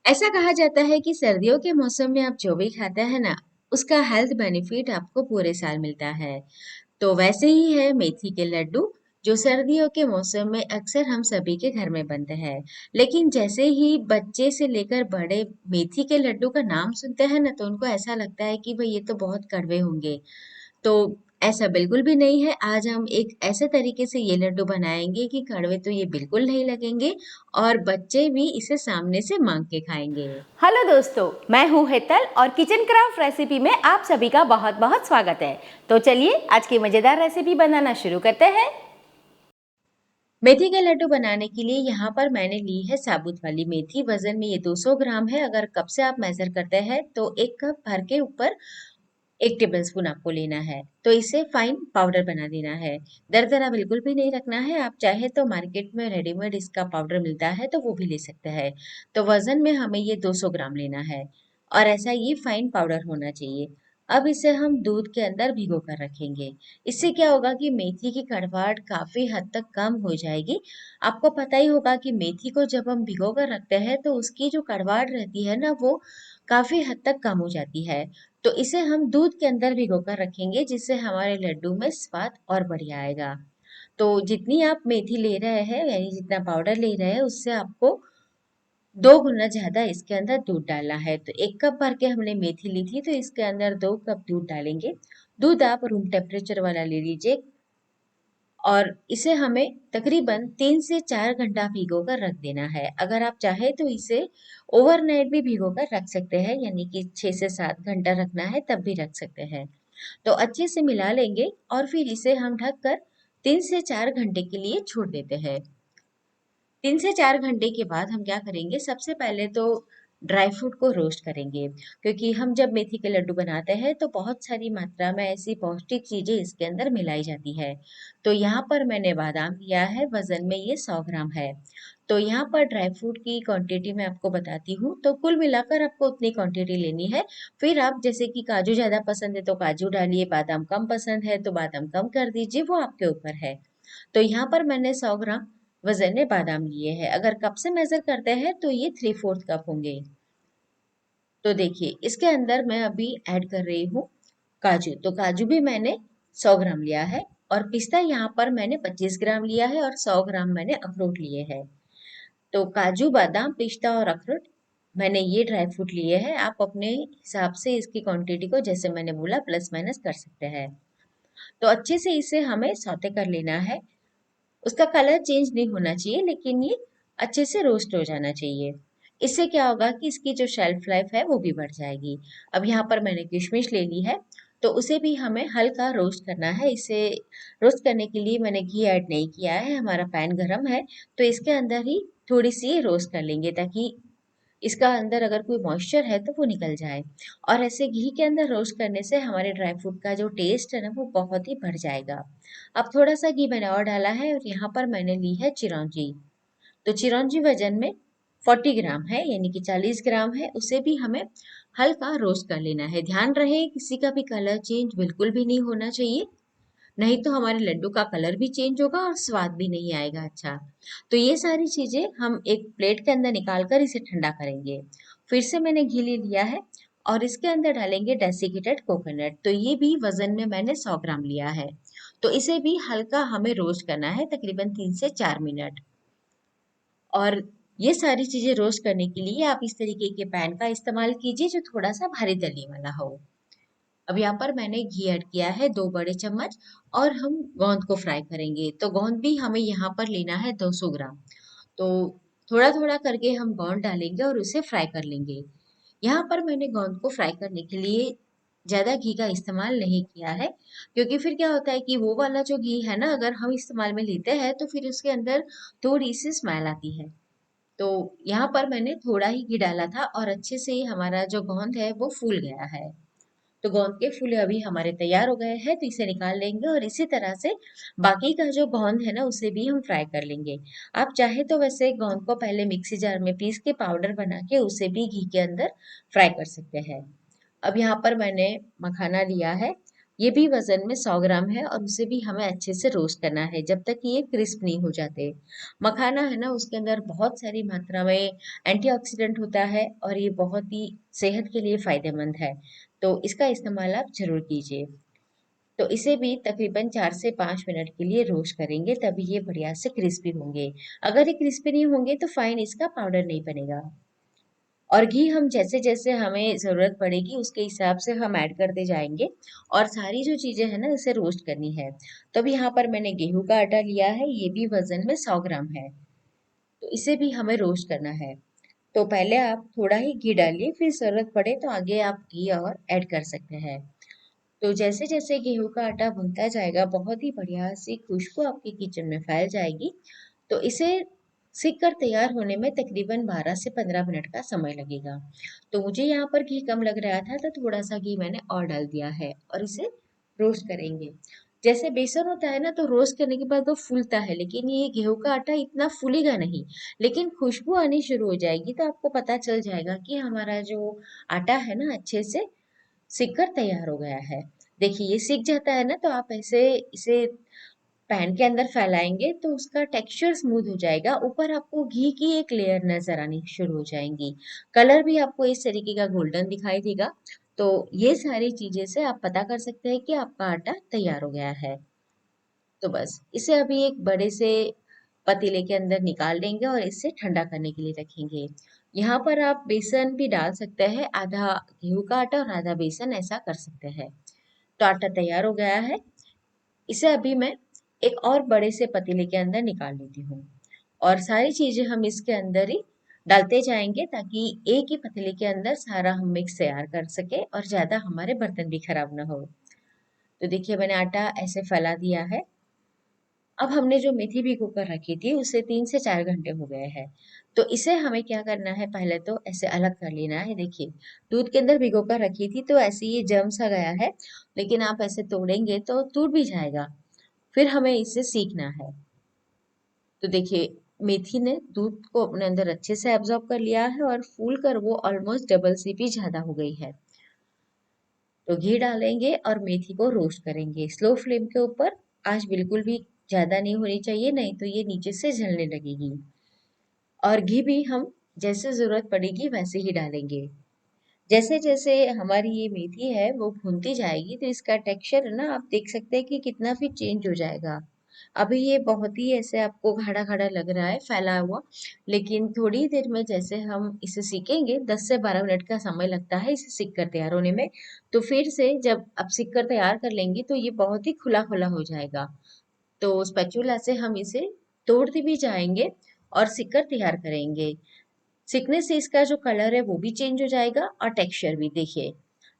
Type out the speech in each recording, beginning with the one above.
ऐसा कहा जाता है कि सर्दियों के मौसम में आप जो भी खाते हैं ना, उसका हेल्थ बेनिफिट आपको पूरे साल मिलता है। तो वैसे ही है मेथी के लड्डू, जो सर्दियों के मौसम में अक्सर हम सभी के घर में बनते हैं। लेकिन जैसे ही बच्चे से लेकर बड़े मेथी के लड्डू का नाम सुनते हैं ना, तो उनको ऐसा लगता है कि भाई ये तो बहुत कड़वे होंगे। तो ऐसा बिल्कुल भी नहीं है। आज हम एक ऐसे तरीके से ये लड्डू बनाएंगे कि कड़वे तो ये बिल्कुल नहीं लगेंगे और बच्चे भी इसे सामने से मांग के खाएंगे। हेलो दोस्तों, मैं हूँ हेतल और किचन क्राफ्ट रेसिपी में आप सभी का बहुत बहुत स्वागत है। तो चलिए आज की मज़ेदार रेसिपी बनाना शुरू करते हैं। मेथी के लड्डू बनाने के लिए यहाँ पर मैंने ली है साबुत वाली मेथी। वजन में ये 200 ग्राम है। अगर कप से आप मेजर करते हैं तो एक कप भर के ऊपर 1 टेबल स्पून आपको लेना है। तो इसे फाइन पाउडर बना देना है। दरदरा बिल्कुल भी नहीं रखना है। आप चाहे तो मार्केट में रेडीमेड इसका पाउडर मिलता है तो वो भी ले सकते हैं। तो वजन में हमें ये 200 ग्राम लेना है और ऐसा ये फाइन पाउडर होना चाहिए। अब इसे हम दूध के अंदर भिगो कर रखेंगे। इससे क्या होगा कि मेथी की कड़वाहट काफी हद तक कम हो जाएगी। आपको पता ही होगा कि मेथी को जब हम भिगो कर रखते हैं तो उसकी जो कड़वाहट रहती है ना, वो काफी हद तक कम हो जाती है। तो इसे हम दूध के अंदर भिगोकर रखेंगे, जिससे हमारे लड्डू में स्वाद और बढ़िया आएगा। तो जितनी आप मेथी ले रहे हैं, यानी जितना पाउडर ले रहे हैं, उससे आपको 2 गुना ज्यादा इसके अंदर दूध डालना है। तो 1 कप भर के हमने मेथी ली थी, तो इसके अंदर 2 कप दूध डालेंगे। दूध आप रूम टेम्परेचर वाला ले लीजिए और इसे हमें तकरीबन 3 से 4 घंटा भिगो कर रख देना है। अगर आप चाहे तो इसे ओवरनाइट भी भिगो कर रख सकते हैं, यानी कि 6 से 7 घंटा रखना है तब भी रख सकते हैं। तो अच्छे से मिला लेंगे और फिर इसे हम ढककर 3 से 4 घंटे के लिए छोड़ देते हैं। 3 से 4 घंटे के बाद हम क्या करेंगे, सबसे पहले तो ड्राई फ्रूट को रोस्ट करेंगे। क्योंकि हम जब मेथी के लड्डू बनाते हैं तो बहुत सारी मात्रा में ऐसी पौष्टिक चीजें इसके अंदर मिलाई जाती है। तो यहाँ पर मैंने बादाम लिया है, वजन में ये 100 ग्राम है। तो यहाँ पर ड्राई फ्रूट की क्वांटिटी मैं आपको बताती हूँ। तो कुल मिलाकर आपको उतनी क्वांटिटी लेनी है। फिर आप जैसे कि काजू ज्यादा पसंद है तो काजू डालिए, बादाम कम पसंद है तो बादाम कम कर दीजिए, वो आपके ऊपर है। तो यहाँ पर मैंने 100 ग्राम वजन में बादाम लिए हैं। अगर कप से मेजर करते हैं तो ये 3/4 कप होंगे। तो देखिए इसके अंदर मैं अभी ऐड कर रही हूँ काजू। तो काजू भी मैंने 100 ग्राम लिया है। और पिस्ता यहाँ पर मैंने 25 ग्राम लिया है और 100 ग्राम मैंने अखरोट लिए हैं। तो काजू, बादाम, पिस्ता और अखरोट मैंने ये ड्राई फ्रूट लिए हैं। आप अपने हिसाब से इसकी क्वांटिटी को, जैसे मैंने बोला, प्लस माइनस कर सकते हैं। तो अच्छे से इसे हमें सौते कर लेना है। उसका कलर चेंज नहीं होना चाहिए, लेकिन ये अच्छे से रोस्ट हो जाना चाहिए। इससे क्या होगा कि इसकी जो शेल्फ लाइफ है वो भी बढ़ जाएगी। अब यहाँ पर मैंने किशमिश ले ली है, तो उसे भी हमें हल्का रोस्ट करना है। इसे रोस्ट करने के लिए मैंने घी ऐड नहीं किया है, हमारा पैन गरम है। तो इसके अंदर ही थोड़ी सी रोस्ट कर लेंगे, ताकि इसका अंदर अगर कोई मॉइस्चर है तो वो निकल जाए। और ऐसे घी के अंदर रोस्ट करने से हमारे ड्राई फ्रूट का जो टेस्ट है ना, वो बहुत ही बढ़ जाएगा। अब थोड़ा सा घी मैंने और डाला है और यहाँ पर मैंने ली है चिरौंजी। तो चिरौंजी वजन में 40 ग्राम है, यानी कि 40 ग्राम है। उसे भी हमें हल्का रोस्ट कर लेना है। ध्यान रहे किसी का भी कलर चेंज बिल्कुल भी नहीं होना चाहिए, नहीं तो हमारे लड्डू का कलर भी चेंज होगा और स्वाद भी नहीं आएगा अच्छा। तो ये सारी चीजें हम एक प्लेट के अंदर निकाल कर इसे ठंडा करेंगे। फिर से मैंने घी ले लिया है और इसके अंदर डालेंगे डेसिकेटेड कोकोनट। तो ये भी वजन में मैंने 100 ग्राम लिया है। तो इसे भी हल्का हमें रोस्ट करना है, तकरीबन 3 से 4 मिनट। और ये सारी चीजें रोस्ट करने के लिए आप इस तरीके के पैन का इस्तेमाल कीजिए जो थोड़ा सा भारी तली वाला हो। अब यहाँ पर मैंने घी ऐड किया है 2 बड़े चम्मच। और हम गोंद को फ्राई करेंगे। तो गोंद भी हमें यहाँ पर लेना है 200 ग्राम। तो थोड़ा थोड़ा करके हम गोंद डालेंगे और उसे फ्राई कर लेंगे। यहाँ पर मैंने गोंद को फ्राई करने के लिए ज्यादा घी का इस्तेमाल नहीं किया है, क्योंकि फिर क्या होता है कि वो वाला जो घी है ना, अगर हम इस्तेमाल में लेते हैं तो फिर उसके अंदर थोड़ी सी स्मेल आती है। तो यहाँ पर मैंने थोड़ा ही घी डाला था और अच्छे से हमारा जो गोंद है वो फूल गया है। तो गोंद के फूले अभी हमारे तैयार हो गए हैं, तो इसे निकाल लेंगे और इसी तरह से बाकी का जो गोंद है ना, उसे भी हम फ्राई कर लेंगे। आप चाहे तो वैसे गोंद को पहले मिक्सी जार में पीस के पाउडर बना के उसे भी घी के अंदर फ्राई कर सकते हैं। अब यहाँ पर मैंने मखाना लिया है। ये भी वजन में 100 ग्राम है और उसे भी हमें अच्छे से रोस्ट करना है जब तक कि ये क्रिस्प नहीं हो जाते। मखाना है ना, उसके अंदर बहुत सारी मात्रा में एंटीऑक्सीडेंट होता है और ये बहुत ही सेहत के लिए फायदेमंद है। तो इसका इस्तेमाल आप जरूर कीजिए। तो इसे भी तकरीबन 4 से 5 मिनट के लिए रोस्ट करेंगे, तभी ये बढ़िया से क्रिस्पी होंगे। अगर ये क्रिस्पी नहीं होंगे तो फाइन इसका पाउडर नहीं बनेगा। और घी हम जैसे जैसे हमें ज़रूरत पड़ेगी उसके हिसाब से हम ऐड करते जाएंगे। और सारी जो चीज़ें हैं ना, इसे रोस्ट करनी है। तो अभी यहाँ पर मैंने गेहूं का आटा लिया है, ये भी वजन में 100 ग्राम है। तो इसे भी हमें रोस्ट करना है। तो पहले आप थोड़ा ही घी डालिए, फिर ज़रूरत पड़े तो आगे आप घी और ऐड कर सकते हैं। तो जैसे जैसे गेहूं का आटा भुनता जाएगा, बहुत ही बढ़िया सी खुशबू आपके किचन में फैल जाएगी। तो इसे सीख कर तैयार होने में तकरीबन 12 से 15 मिनट का समय लगेगा। तो मुझे यहाँ पर घी कम लग रहा था तो थोड़ा सा घी मैंने और डाल दिया है और इसे रोस्ट करेंगे। जैसे बेसन होता है ना, तो रोस्ट करने के बाद वो फूलता है, लेकिन ये गेहूं का आटा इतना फूलेगा नहीं। लेकिन खुशबू आनी शुरू हो जाएगी तो आपको पता चल जाएगा कि हमारा जो आटा है ना, अच्छे से सिक कर तैयार हो गया है। देखिए ये सिक जाता है ना, तो आप ऐसे इसे पैन के अंदर फैलाएंगे तो उसका टेक्सचर स्मूथ हो जाएगा। ऊपर आपको घी की एक लेयर नजर आनी शुरू हो जाएंगी। कलर भी आपको इस तरीके का गोल्डन दिखाई देगा। तो ये सारी चीजें से आप पता कर सकते हैं कि आपका आटा तैयार हो गया है। तो बस इसे अभी एक बड़े से पतीले के अंदर निकाल लेंगे और इसे ठंडा करने के लिए रखेंगे। यहाँ पर आप बेसन भी डाल सकते हैं, आधा गेहूं का आटा और आधा बेसन, ऐसा कर सकते हैं। तो आटा तैयार हो गया है। इसे अभी मैं एक और बड़े से पतीले के अंदर निकाल लेती हूँ। और सारी चीजें हम इसके अंदर ही डालते जाएंगे ताकि एक ही पतीले के अंदर सारा हम मिक्स तैयार कर सके और ज्यादा हमारे बर्तन भी खराब ना हो। तो देखिए मैंने आटा ऐसे फैला दिया है। अब हमने जो मेथी भिगो कर रखी थी उसे 3 से 4 घंटे हो गए हैं। तो इसे हमें क्या करना है, पहले तो ऐसे अलग कर लेना है। देखिए दूध के अंदर भिगो कर रखी थी तो ऐसे ये जम सा गया है, लेकिन आप ऐसे तोड़ेंगे तो टूट भी जाएगा। फिर हमें इसे सीखना है। तो देखिए मेथी ने दूध को अपने अंदर अच्छे से एब्जॉर्ब कर लिया है और फूल कर वो ऑलमोस्ट डबल से भी ज्यादा हो गई है। तो घी डालेंगे और मेथी को रोस्ट करेंगे स्लो फ्लेम के ऊपर। आंच बिल्कुल भी ज्यादा नहीं होनी चाहिए, नहीं तो ये नीचे से जलने लगेगी। और घी भी हम जैसे जरूरत पड़ेगी वैसे ही डालेंगे। जैसे जैसे हमारी ये मेथी है वो भूनती जाएगी तो इसका टेक्सचर है ना, आप देख सकते हैं कि कितना भी चेंज हो जाएगा। अभी ये बहुत ही ऐसे आपको गाढ़ा गाढ़ा लग रहा है, फैला हुआ। लेकिन थोड़ी देर में जैसे हम इसे सीखेंगे, 10 से 12 मिनट का समय लगता है इसे सीख कर तैयार होने में। तो फिर से जब आप सीख कर तैयार कर लेंगे तो ये बहुत ही खुला खुला हो जाएगा। तो स्पैचुला से हम इसे तोड़ते भी जाएंगे और सीख कर तैयार करेंगे। सीखने से इसका जो कलर है वो भी चेंज हो जाएगा और टेक्सचर भी। देखिए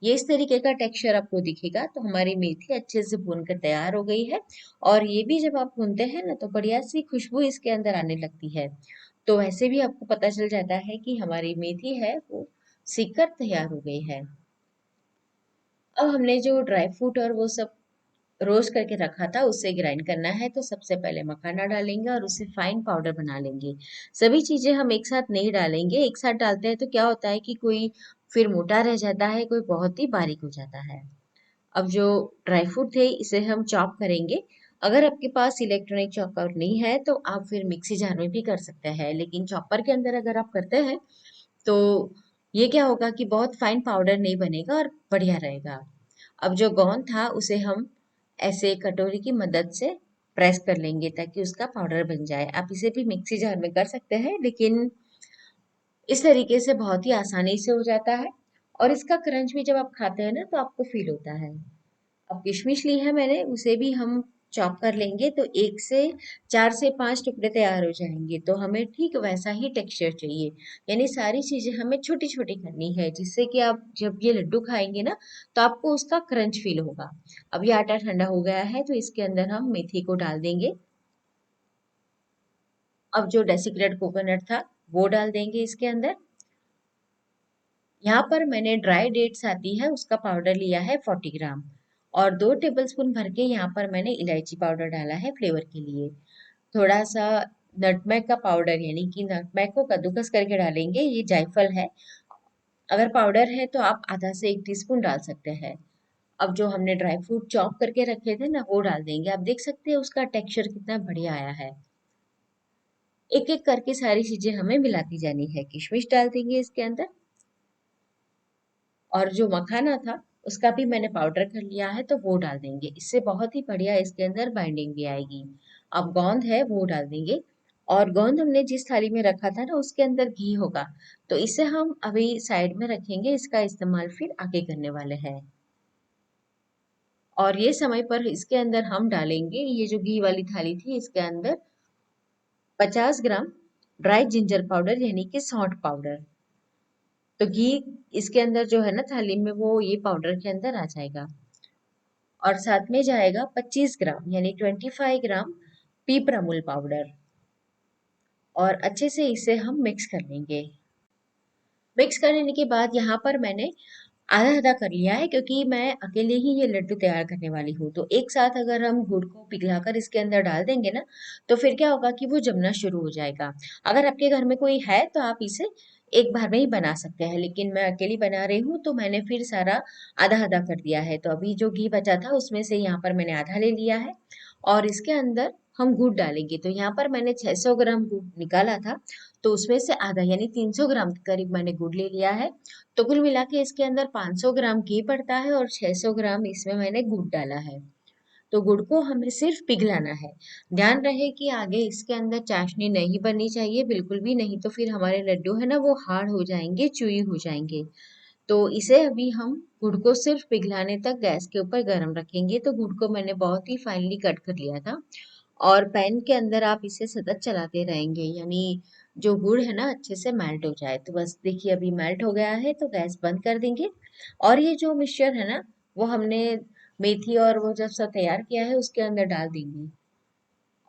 ये इस तरीके का टेक्सचर आपको दिखेगा तो हमारी मेथी अच्छे से भून कर तैयार हो गई है। और ये भी जब आप भूनते हैं ना, तो बढ़िया सी खुशबू इसके अंदर आने लगती है। तो वैसे भी आपको पता चल जाता है कि हमारी मेथी है वो सीख कर तैयार हो गई है। अब हमने जो ड्राई फ्रूट और वो सब रोस्ट करके रखा था उसे ग्राइंड करना है। तो सबसे पहले मखाना डालेंगे और उसे फाइन पाउडर बना लेंगे। सभी चीजें हम एक साथ नहीं डालेंगे, एक साथ डालते हैं तो क्या होता है कि कोई फिर मोटा रह जाता है, कोई बहुत ही बारीक हो जाता है। अब जो ड्राई फ्रूट थे इसे हम चॉप करेंगे। अगर आपके पास इलेक्ट्रॉनिक चॉपर नहीं है तो आप फिर मिक्सी जार में भी कर सकते हैं, लेकिन चॉपर के अंदर अगर आप करते हैं तो ये क्या होगा कि बहुत फाइन पाउडर नहीं बनेगा और बढ़िया रहेगा। अब जो गोंद था उसे हम ऐसे कटोरी की मदद से प्रेस कर लेंगे ताकि उसका पाउडर बन जाए। आप इसे भी मिक्सी जार में कर सकते हैं, लेकिन इस तरीके से बहुत ही आसानी से हो जाता है। और इसका क्रंच भी जब आप खाते हैं ना तो आपको फील होता है। अब किशमिश ली है मैंने, उसे भी हम चॉप कर लेंगे तो 1 से 4 से 5 टुकड़े तैयार हो जाएंगे। तो हमें ठीक वैसा ही टेक्सचर चाहिए, यानी सारी चीजें हमें छोटी छोटी करनी है जिससे कि आप जब ये लड्डू खाएंगे ना तो आपको उसका क्रंच फील होगा। अब ये आटा ठंडा हो गया है तो इसके अंदर हम मेथी को डाल देंगे। अब जो डेसिकेटेड कोकोनट था वो डाल देंगे इसके अंदर। यहाँ पर मैंने ड्राई डेट्स आती है उसका पाउडर लिया है 40 ग्राम। और 2 टेबलस्पून भर के यहाँ पर मैंने इलायची पाउडर डाला है फ्लेवर के लिए। थोड़ा सा नटमेग का पाउडर, यानी कि नटमेग को कद्दूकस करके डालेंगे, ये जायफल है। अगर पाउडर है तो आप आधा से 1 टीस्पून डाल सकते हैं। अब जो हमने ड्राई फ्रूट चॉप करके रखे थे ना, वो डाल देंगे। आप देख सकते हैं उसका टेक्सचर कितना बढ़िया आया है। एक एक करके सारी चीजें हमें मिलाती जानी है। किशमिश डाल देंगे इसके अंदर, और जो मखाना था उसका भी मैंने पाउडर कर लिया है तो वो डाल देंगे। इससे बहुत ही बढ़िया इसके अंदर बाइंडिंग भी आएगी। अब गोंद है वो डाल देंगे, और गोंद हमने जिस थाली में रखा था ना उसके अंदर घी होगा, तो इसे हम अभी साइड में रखेंगे। इसका इस्तेमाल फिर आगे करने वाले हैं। और ये समय पर इसके अंदर हम डालेंगे, ये जो घी वाली थाली थी इसके अंदर 50 ग्राम ड्राई जिंजर पाउडर यानी कि सौंठ पाउडर। तो घी इसके अंदर जो है ना थाली में, वो ये पाउडर के अंदर आ जाएगा। और साथ में जाएगा 25 ग्राम यानी 25 ग्राम पीप अमूल पाउडर। और अच्छे से इसे हम मिक्स कर लेंगे। मिक्स कर लेने के बाद यहाँ पर मैंने आधा आधा कर लिया है, क्योंकि मैं अकेले ही ये लड्डू तैयार करने वाली हूँ। तो एक साथ अगर हम गुड़ को पिघलाकर इसके अंदर डाल देंगे ना, तो फिर क्या होगा कि वो जमना शुरू हो जाएगा। अगर आपके घर में कोई है तो आप इसे एक बार में ही बना सकते हैं, लेकिन मैं अकेली बना रही हूँ तो मैंने फिर सारा आधा आधा कर दिया है। तो अभी जो घी बचा था उसमें से यहाँ पर मैंने आधा ले लिया है, और इसके अंदर हम गुड़ डालेंगे। तो यहाँ पर मैंने 600 ग्राम गुड़ निकाला था, तो उसमें से आधा यानी 300 ग्राम के करीब मैंने गुड़ ले लिया है। तो कुल मिला के इसके अंदर 500 ग्राम घी पड़ता है, और 600 ग्राम इसमें मैंने गुड़ डाला है। तो गुड़ को हमें सिर्फ पिघलाना है। ध्यान रहे कि आगे इसके अंदर चाशनी नहीं बननी चाहिए, बिल्कुल भी नहीं, तो फिर हमारे लड्डू है ना वो हार्ड हो जाएंगे, चुई हो जाएंगे। तो इसे अभी हम गुड़ को सिर्फ पिघलाने तक गैस के ऊपर गर्म रखेंगे। तो गुड़ को मैंने बहुत ही फाइनली कट कर लिया था, और पैन के अंदर आप इसे सतत चलाते रहेंगे, यानी जो गुड़ है ना अच्छे से मेल्ट हो जाए। तो बस देखिए अभी मेल्ट हो गया है, तो गैस बंद कर देंगे। और ये जो मिक्सचर है ना, वो हमने मेथी और वो जब सब तैयार किया है उसके अंदर डाल देंगे,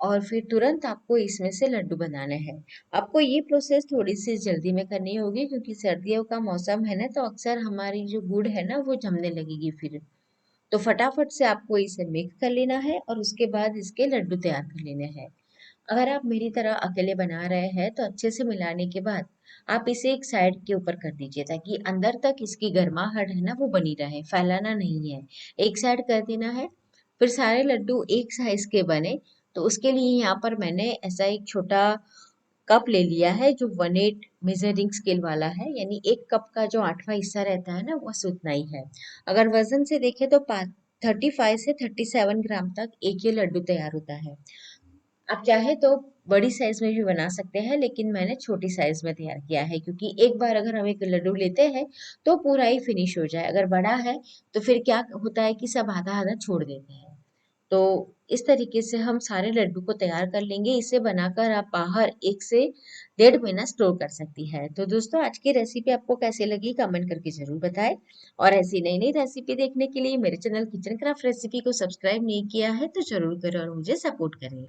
और फिर तुरंत आपको इसमें से लड्डू बनाने हैं। आपको ये प्रोसेस थोड़ी सी जल्दी में करनी होगी, क्योंकि सर्दियों का मौसम है ना, तो अक्सर हमारी जो गुड़ है ना वो जमने लगेगी फिर। तो फटाफट से आपको इसे मिक्स कर लेना है, और उसके बाद इसके लड्डू तैयार कर लेने हैं। अगर आप मेरी तरह अकेले बना रहे हैं तो अच्छे से मिलाने के बाद आप इसे एक साइड के ऊपर कर दीजिए, ताकि अंदर तक इसकी गर्माहट है ना वो बनी रहे, फैलाना नहीं है। एक साइड कर देना है। फिर सारे लड्डू एक साइज के बने, तो उसके लिए यहाँ पर मैंने ऐसा एक छोटा कप ले लिया है जो 1/8 मेजरिंग स्केल वाला है, यानी एक कप का जो 8वां हिस्सा रहता है ना बस उतना ही है। अगर वजन से देखें तो 35 से 37 ग्राम तक एक ये लड्डू तैयार होता है। आप चाहे तो बड़ी साइज में भी बना सकते हैं, लेकिन मैंने छोटी साइज में तैयार किया है, क्योंकि एक बार अगर हम एक लड्डू लेते हैं तो पूरा ही फिनिश हो जाए। अगर बड़ा है तो फिर क्या होता है कि सब आधा आधा छोड़ देते हैं। तो इस तरीके से हम सारे लड्डू को तैयार कर लेंगे। इसे बनाकर आप बाहर 1 से 1.5 महीना स्टोर कर सकती है। तो दोस्तों आज की रेसिपी आपको कैसी लगी कमेंट करके जरूर बताएं। और ऐसी नई नई रेसिपी देखने के लिए मेरे चैनल किचन क्राफ्ट रेसिपी को सब्सक्राइब नहीं किया है तो जरूर करें और मुझे सपोर्ट करें।